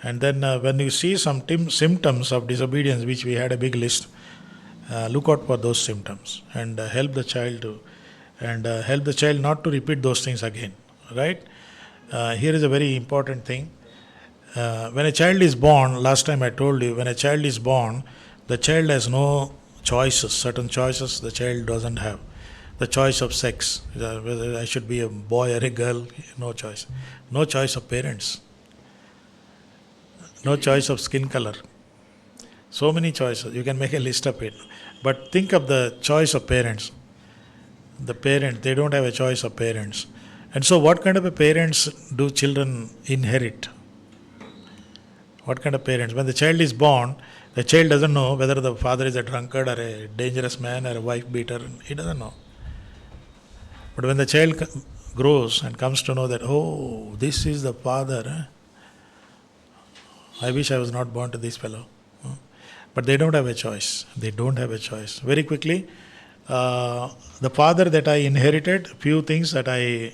And then when you see some symptoms of disobedience, which we had a big list, look out for those symptoms and help the child not to repeat those things again. Right? Here is a very important thing. When a child is born, last time I told you, when a child is born, the child has no choices. Certain choices the child doesn't have. The choice of sex, whether I should be a boy or a girl, no choice. No choice of parents. No choice of skin color. So many choices. You can make a list of it. But think of the choice of parents. The parent, they don't have a choice of parents. And so, what kind of a parents do children inherit? What kind of parents? When the child is born, the child doesn't know whether the father is a drunkard or a dangerous man or a wife beater. He doesn't know. But when the child grows and comes to know that, oh, this is the father, I wish I was not born to this fellow. But they don't have a choice. They don't have a choice. Very quickly, the father that I inherited, few things that I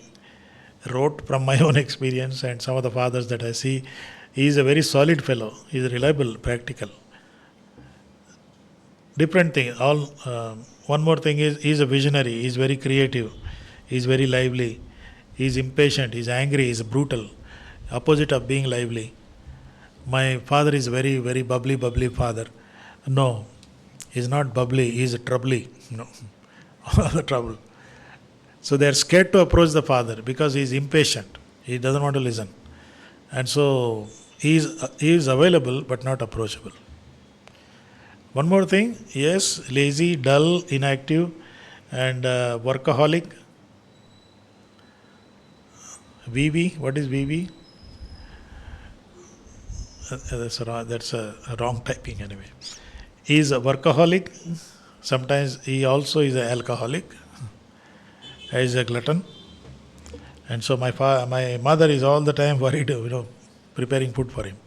wrote from my own experience, and some of the fathers that I see, he is a very solid fellow. He is reliable, practical. Different thing. One more thing is he is a visionary. He is very creative. He is very lively. He is impatient. He is angry. He is brutal. Opposite of being lively. My father is very, very bubbly father. No, he is not bubbly. He is troubly. No, all the trouble. So they are scared to approach the father because he is impatient. He doesn't want to listen. And so he is available but not approachable. One more thing, yes, lazy, dull, inactive, and workaholic. VV, what is VV? That's a wrong typing anyway. He is a workaholic. Sometimes he also is an alcoholic. He is a glutton. And so my mother is all the time worried, preparing food for him.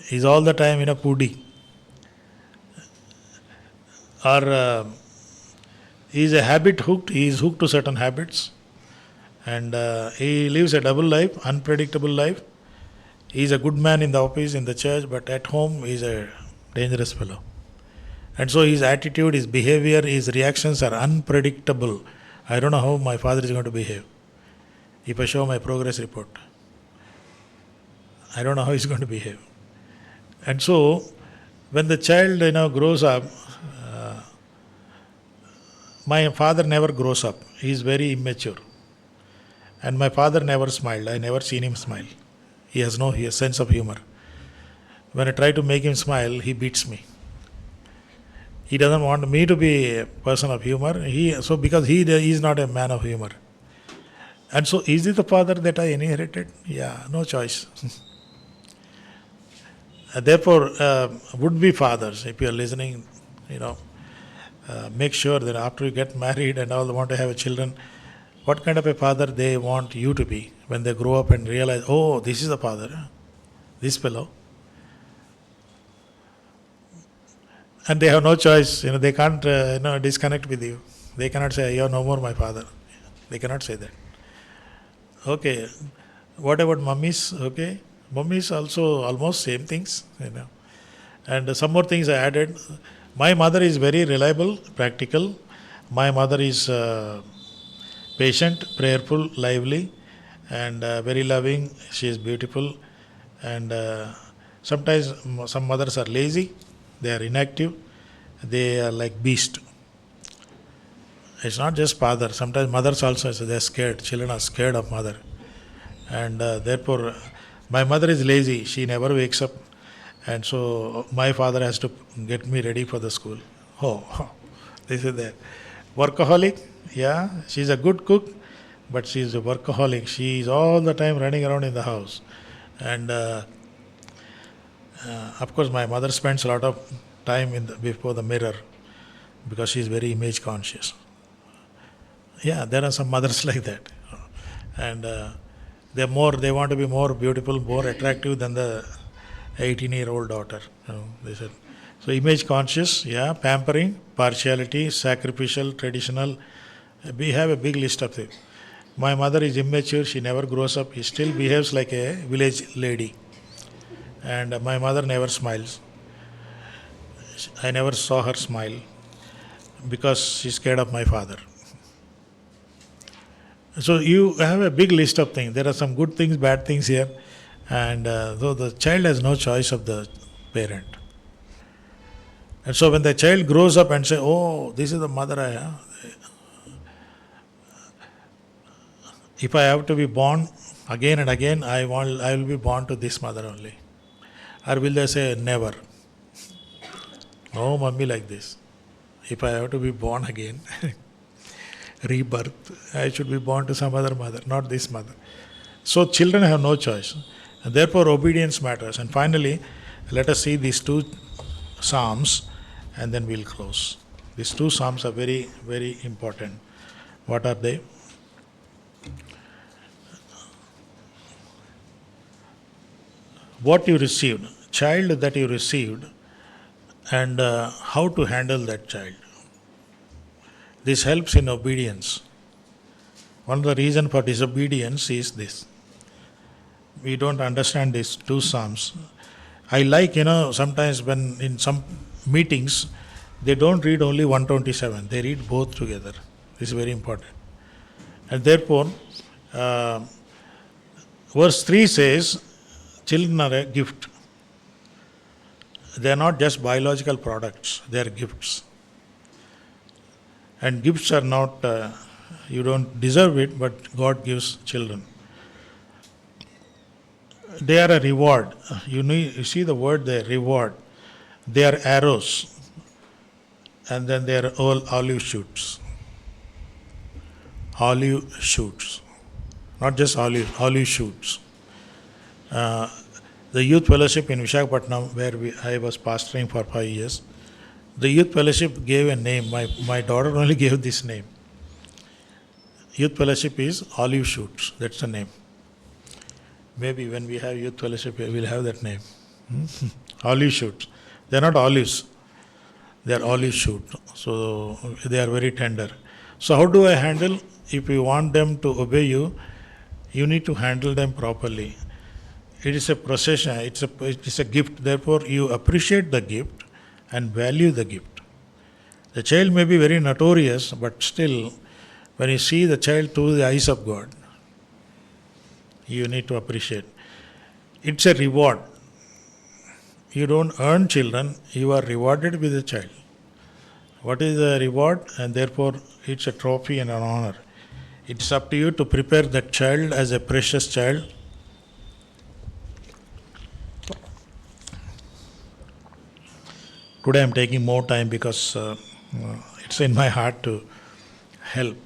He's all the time in a foodie. Or he is a habit hooked. He is hooked to certain habits. And he lives a double life, unpredictable life. He is a good man in the office, in the church, but at home he is a dangerous fellow. And so his attitude, his behavior, his reactions are unpredictable. I don't know how my father is going to behave. If I show my progress report, I don't know how he's going to behave. And so, when the child grows up, my father never grows up. He is very immature. And my father never smiled. I never seen him smile. He has no sense of humor. When I try to make him smile, he beats me. He doesn't want me to be a person of humor. Because he is not a man of humor. And so, is it the father that I inherited? Yeah, no choice. Therefore, would-be fathers, if you are listening, make sure that after you get married and all want to have children, what kind of a father they want you to be when they grow up and realize, oh, this is the father, this fellow. And they have no choice. They can't disconnect with you. They cannot say, you are no more my father. They cannot say that. Okay, what about mummies? Okay, mummies also almost same things, And some more things I added. My mother is very reliable, practical. My mother is patient, prayerful, lively, and very loving. She is beautiful. And sometimes some mothers are lazy. They are inactive. They are like beast. It's not just father. Sometimes mothers also, they are scared. Children are scared of mother. And therefore, my mother is lazy. She never wakes up. And so my father has to get me ready for the school. Oh, this is that. Workaholic, yeah, she's a good cook, but she's a workaholic. She is all the time running around in the house. And of course, my mother spends a lot of time before the mirror because she is very image conscious. Yeah, there are some mothers like that. And they want to be more beautiful, more attractive than the 18-year-old daughter. They said. So image conscious, yeah, pampering, partiality, sacrificial, traditional. We have a big list of things. My mother is immature, she never grows up, she still behaves like a village lady. And my mother never smiles. I never saw her smile because she's scared of my father. So you have a big list of things. There are some good things, bad things here. And though the child has no choice of the parent. And so when the child grows up and say, oh, this is the mother I have. If I have to be born again and again, I will be born to this mother only. Or will they say, never? No, mummy like this. If I have to be born again, rebirth, I should be born to some other mother, not this mother. So children have no choice. And therefore, obedience matters. And finally, let us see these two psalms, and then we'll close. These two psalms are very, very important. What are they? What you received, child that you received, and how to handle that child. This helps in obedience. One of the reasons for disobedience is this. We don't understand these two psalms. I like, sometimes when in some meetings, they don't read only 127, they read both together. This is very important. And therefore, uh, verse 3 says, children are a gift. They are not just biological products, they are gifts. And gifts are not, you don't deserve it, but God gives children. They are a reward. You see the word there, reward. They are arrows. And then they are all olive shoots. Olive shoots. Not just olive shoots. The youth fellowship in Visakhapatnam, where I was pastoring for 5 years, the youth fellowship gave a name. My daughter only gave this name. Youth fellowship is olive shoots. That's the name. Maybe when we have youth fellowship, we will have that name. Olive shoots. They are not olives. They are olive shoot. So they are very tender. So how do I handle? If you want them to obey you, you need to handle them properly. It is a procession. It is a gift. Therefore, you appreciate the gift and value the gift. The child may be very notorious, but still, when you see the child through the eyes of God, you need to appreciate. It's a reward. You don't earn children, you are rewarded with a child. What is the reward? And therefore, it's a trophy and an honor. It's up to you to prepare that child as a precious child. Today I'm taking more time because it's in my heart to help.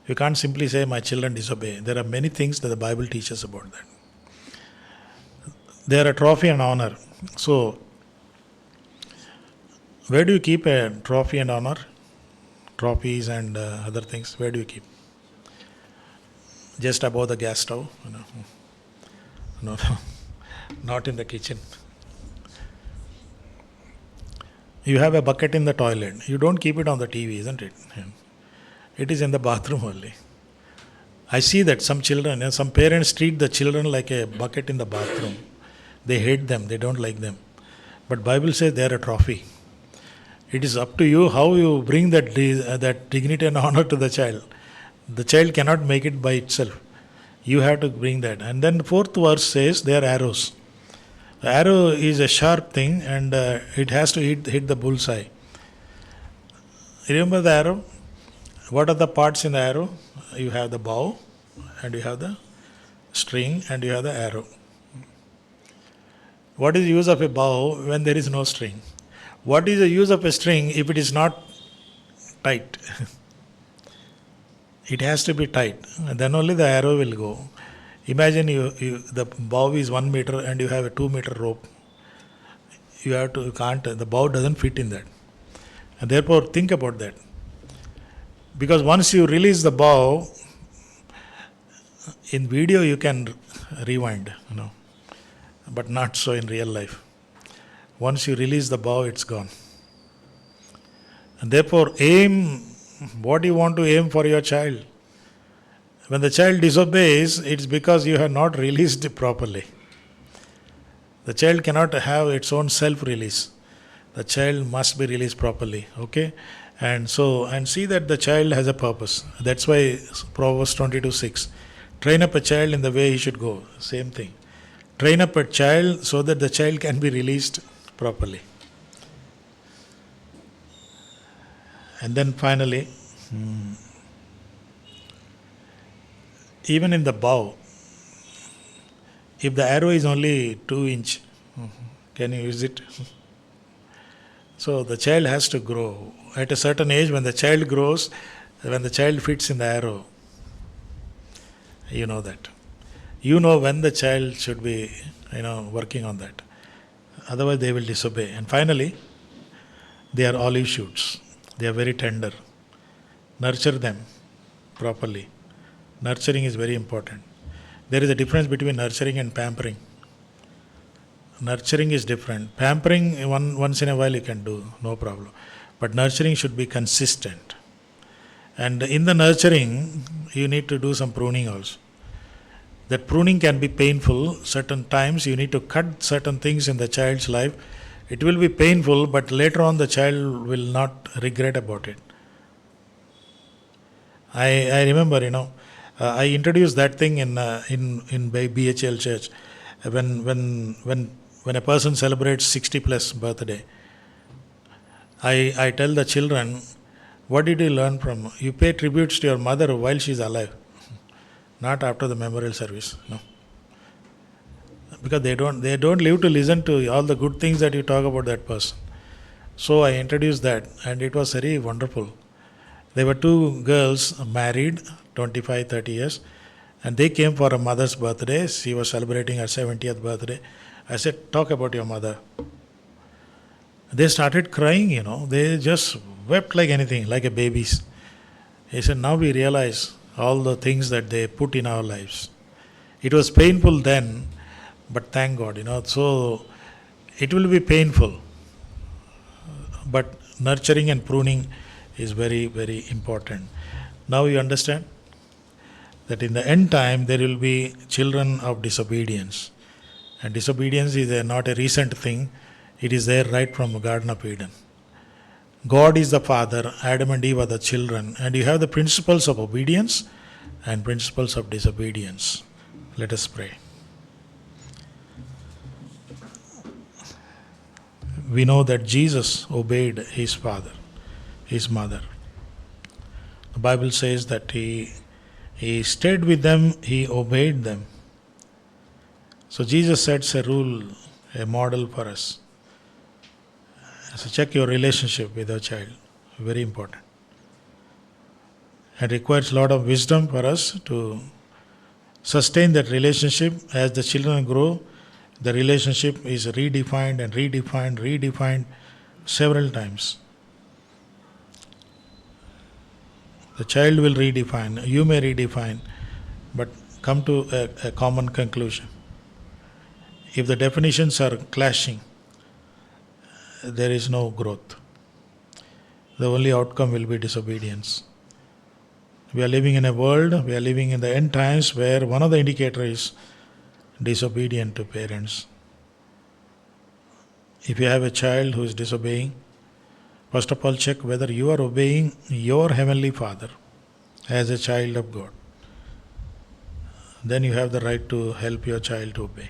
You can't simply say my children disobey. There are many things that the Bible teaches about that. They are a trophy and honor. So, where do you keep a trophy and honor? Trophies and other things. Where do you keep? Just above the gas stove? No, not in the kitchen. You have a bucket in the toilet. You don't keep it on the TV, isn't it? It is in the bathroom only. I see that some children, some parents treat the children like a bucket in the bathroom. They hate them, they don't like them. But Bible says they are a trophy. It is up to you how you bring that dignity and honor to the child. The child cannot make it by itself. You have to bring that. And then the fourth verse says they are arrows. The arrow is a sharp thing and it has to hit the bullseye. Remember the arrow? What are the parts in the arrow? You have the bow and you have the string and you have the arrow. What is the use of a bow when there is no string? What is the use of a string if it is not tight? It has to be tight. And then only the arrow will go. Imagine the bow is 1 meter and you have a 2 meter rope. The bow doesn't fit in that. And therefore think about that. Because once you release the bow, in video you can rewind, but not so in real life. Once you release the bow, it's gone. And therefore aim what you want to aim for your child. When the child disobeys, it's because you have not released it properly. The child cannot have its own self-release. The child must be released properly. Okay? And see that the child has a purpose. That's why Proverbs 22:6. Train up a child in the way he should go. Same thing. Train up a child so that the child can be released properly. And then finally, even in the bow, if the arrow is only 2 inch, can you use it? So the child has to grow. At a certain age, when the child grows, when the child fits in the arrow, you know that. You know when the child should be, working on that. Otherwise, they will disobey. And finally, they are olive shoots. They are very tender. Nurture them properly. Nurturing is very important. There is a difference between nurturing and pampering. Nurturing is different. Pampering, once in a while you can do, no problem. But nurturing should be consistent. And in the nurturing, you need to do some pruning also. That pruning can be painful. Certain times you need to cut certain things in the child's life. It will be painful, but later on the child will not regret about it. I remember, I introduced that thing in BHL church. When a person celebrates 60 plus birthday, I tell the children, what did you learn from? You pay tributes to your mother while she's alive, not after the memorial service. No, because they don't live to listen to all the good things that you talk about that person. So I introduced that, and it was very wonderful. There were two girls married, 25, 30 years, and they came for a mother's birthday. She was celebrating her 70th birthday. I said, talk about your mother. They started crying, They just wept like anything, like a babies. He said, now we realize all the things that they put in our lives. It was painful then, but thank God, So it will be painful, but nurturing and pruning is very, very important. Now you understand that in the end time there will be children of disobedience. And disobedience is not a recent thing. It is there right from the Garden of Eden. God is the father, Adam and Eve are the children, and you have the principles of obedience and principles of disobedience. Let us pray. We know that Jesus obeyed his father, his mother. The Bible says that he stayed with them, he obeyed them. So Jesus sets a rule, a model for us. So check your relationship with your child. Very important. It requires a lot of wisdom for us to sustain that relationship. As the children grow, the relationship is redefined and redefined several times. The child will redefine, you may redefine, but come to a common conclusion. If the definitions are clashing, there is no growth. The only outcome will be disobedience. We are living in a world, we are living in the end times where one of the indicators is disobedient to parents. If you have a child who is disobeying, first of all check whether you are obeying your Heavenly Father as a child of God. Then you have the right to help your child to obey.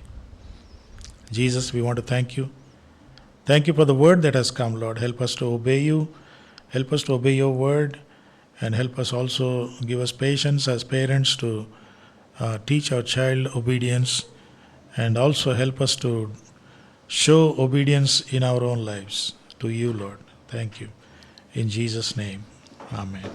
Jesus, we want to thank you. Thank you for the word that has come, Lord. Help us to obey you. Help us to obey your word. And help us also, give us patience as parents to teach our child obedience. And also help us to show obedience in our own lives to you, Lord. Thank you. In Jesus' name, amen.